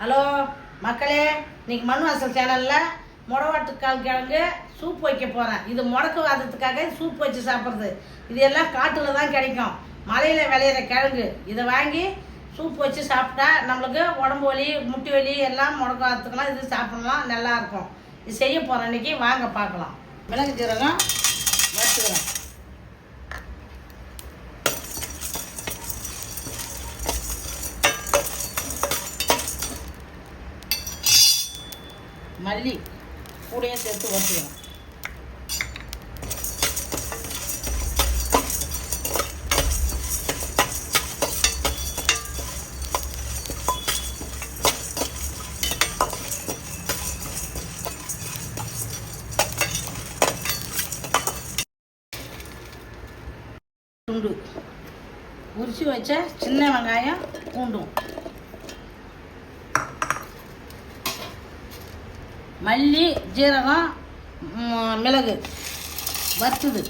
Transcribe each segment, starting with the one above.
Hello மக்களே, இன்னைக்கு மண் வாசல் சேனலில் முடவாட்டுக்கால் கிழங்கு சூப் வைக்க போகிறேன். இது முடக்கு வாதத்துக்காக சூப் வச்சு சாப்பிட்றது. இது எல்லாம் காட்டில் தான் கிடைக்கும், மலையில் விளையிற கிழங்கு. இதை வாங்கி சூப் வச்சு சாப்பிட்டா நம்மளுக்கு உடம்பு வலி, முட்டி வலி எல்லாம் முடக்கு வாதத்துக்கெல்லாம் இது சாப்பிட்லாம், நல்லாயிருக்கும். இது செய்ய போகிறேன் இன்றைக்கி, வாங்க பார்க்கலாம். மிளகு ஜீரகம் வறுத்துக்கிறேன். மல்லி கூடையே சேர்த்து வறுத்துக்கிறேன். பூண்டு உரிச்சு வச்ச சின்ன வெங்காயம், பூண்டும், மல்லி, ஜீரகம், மிளகு வறுத்துது.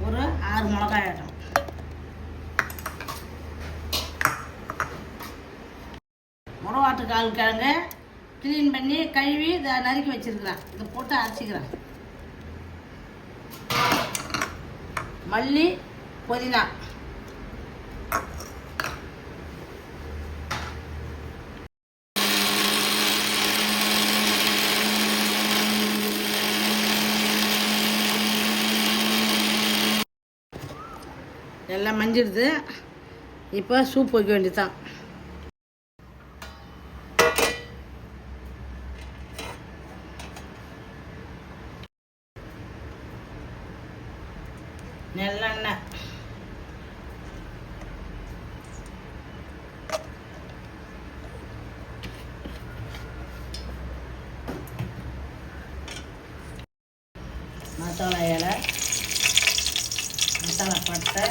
ஒரு 6 மிளகாய் ஆட்டம். முடவாட்டுக்கால் கிழங்கு க்ளீன் பண்ணி கழுவி இதை நறுக்கி வச்சிருக்கிறேன். இதை போட்டு அரைச்சிக்கிறேன். மல்லி, புதினா, எல்லாம் மஞ்சிடுது. இப்போ சூப் வைக்க வேண்டியதுதான். நல்லெண்ணெய், மசாலா இலை, மசாலா பட்டை,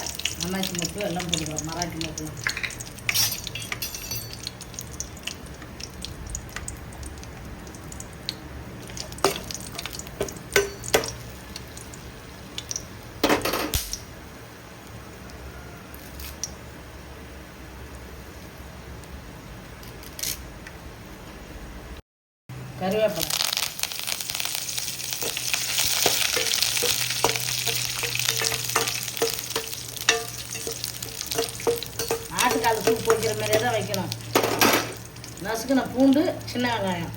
அன்னாச்சி மொக்கு எல்லாம் போட்டுக்கிறோம். மராட்டி மொக்குலாம் கருவேப்பிலை, ஆட்டுக்கால் சூப் வைக்கிற மாதிரியே தான் வைக்கணும். நசுக்குன பூண்டு, சின்ன வெங்காயம்,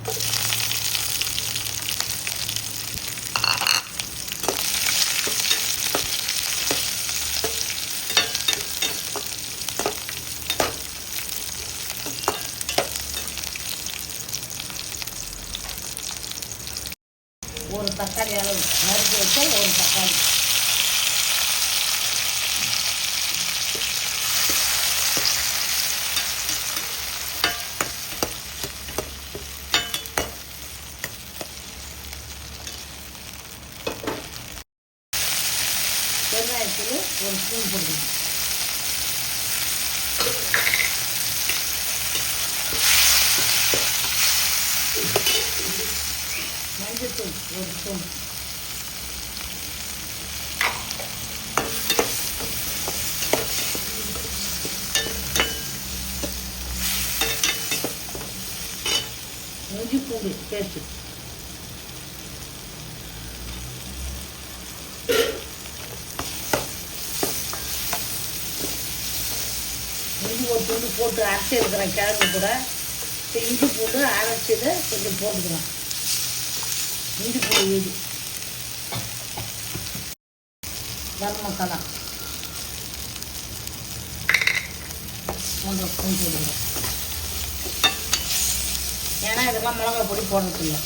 ஒரு தக்காளி அளவு நறுக்கி வச்ச ஒரு தக்காளி, பெருங்காயத்தூள் ஒரு ஸ்பூன் போட்டுக்கணும். மஞ்சத்தூள் ஒரு ஸ்பூன், இஞ்சி பூண்டு பேஸ்ட்டு, இஞ்சி ஒரு துண்டு போட்டு அரைச்சி இருக்கிறேன் கிழங்கு கூட. இப்போ இஞ்சி பூண்டு அரைச்சதை கொஞ்சம் போட்டுக்கிறேன். இஞ்சி பூண்டு வீடு, கரம் மசாலா 1 ஸ்பூன் போடுறோம். ஏன்னா இதெல்லாம் மிளகா பொடி போடுறதில்லை.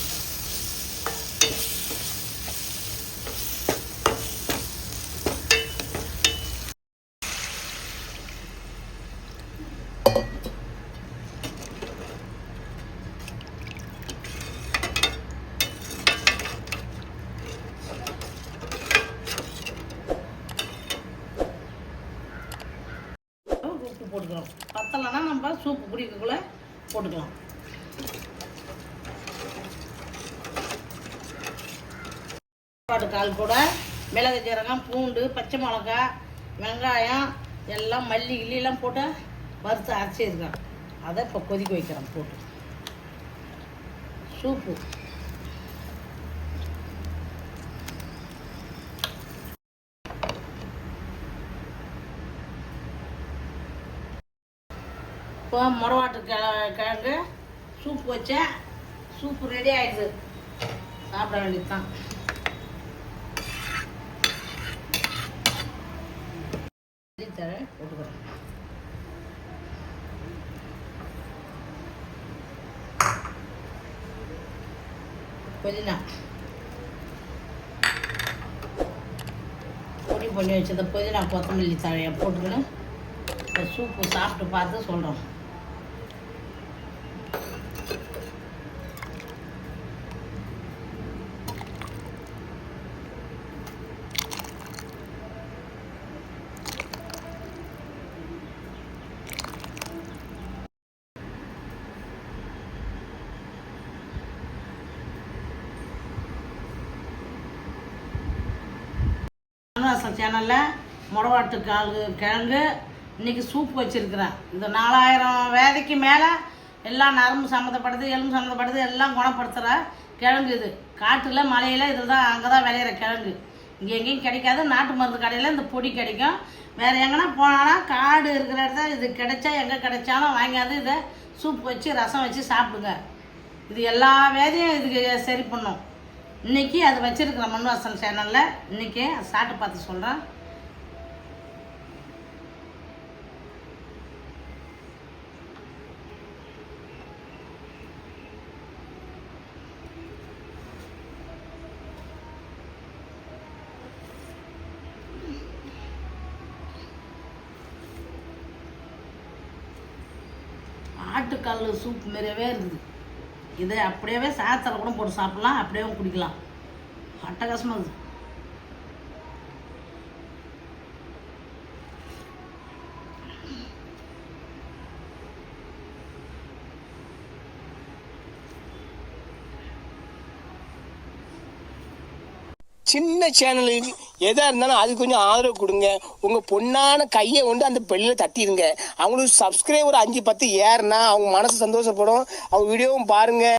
உப்பு போட்டுக்கிறோம். பத்தலைன்னா நம்ம சூப்பு குடிக்கக்குள்ளே போட்டுக்கலாம். கால் கூட மிளகு ஜீரகம், பூண்டு, பச்சை மிளகா, வெங்காயம் எல்லாம் மல்லி கிள்ளிலாம் போட்டு வறுத்து அரைச்சிருக்கேன். அதை இப்போ கொதிக்க வைக்கிறேன் போட்டு. சூப்பு இப்போ முடவாட்டு கிழங்கு சூப்பு வச்சேன். சூப்பு ரெடி ஆயிடுது. சாப்பிட வேண்டியது தான். போட்டுக்கிறேன். புதினா பொடி பண்ணி வச்சத புதினா கொத்தமல்லி தழையை போட்டுக்கின்னு சூப்பு சாப்பிட்டு பார்த்து சொல்கிறோம். சேனலில் முடவாட்டு கிழங்கு இன்றைக்கி சூப் வச்சுருக்கிறேன். இந்த 4000 வேதைக்கு மேலே எல்லாம் நரம்பு சம்மந்தப்படுது, எலும்பு சம்மந்தப்படுது, எல்லாம் குணப்படுத்துகிற கிழங்கு இது. காட்டில் மலையில் இதில் தான் அங்கே தான் விளையிற கிழங்கு. இங்கே எங்கேயும் கிடைக்காது. நாட்டு மருந்து கடையில் இந்த பொடி கிடைக்கும். வேறு எங்கன்னா போனாலும் காடு இருக்கிற இடத்துல இது கிடைச்சா எங்கே கிடைச்சாலும் வாங்காது இதை சூப் வச்சு ரசம் வச்சு சாப்பிடுங்க. இது எல்லா வேதையும் இதுக்கு சரி பண்ணும். இன்றைக்கி அது வச்சுருக்கிறேன் மண் வாசல் சேனலில். இன்றைக்கி சாப்பிட்டு பார்த்து சொல்கிறேன். ஆட்டுக்கல் சூப் மாரியவே இருக்குது. இதை அப்படியே சாதத்தில் கூட போட்டு சாப்பிட்லாம், அப்படியே குடிக்கலாம். அட்டகாசமாக இருக்குது. சின்ன சேனலுக்கு எதா இருந்தாலும் அது கொஞ்சம் ஆதரவு கொடுங்க. உங்க பொண்ணான கையை கொண்டு அந்த பெல்லில தட்டிடுங்க. அவங்களுக்கு சப்ஸ்கிரைபர் 5-10 ஏறுனா அவங்க மனசு சந்தோஷப்படும். அவங்க வீடியோவும் பாருங்க.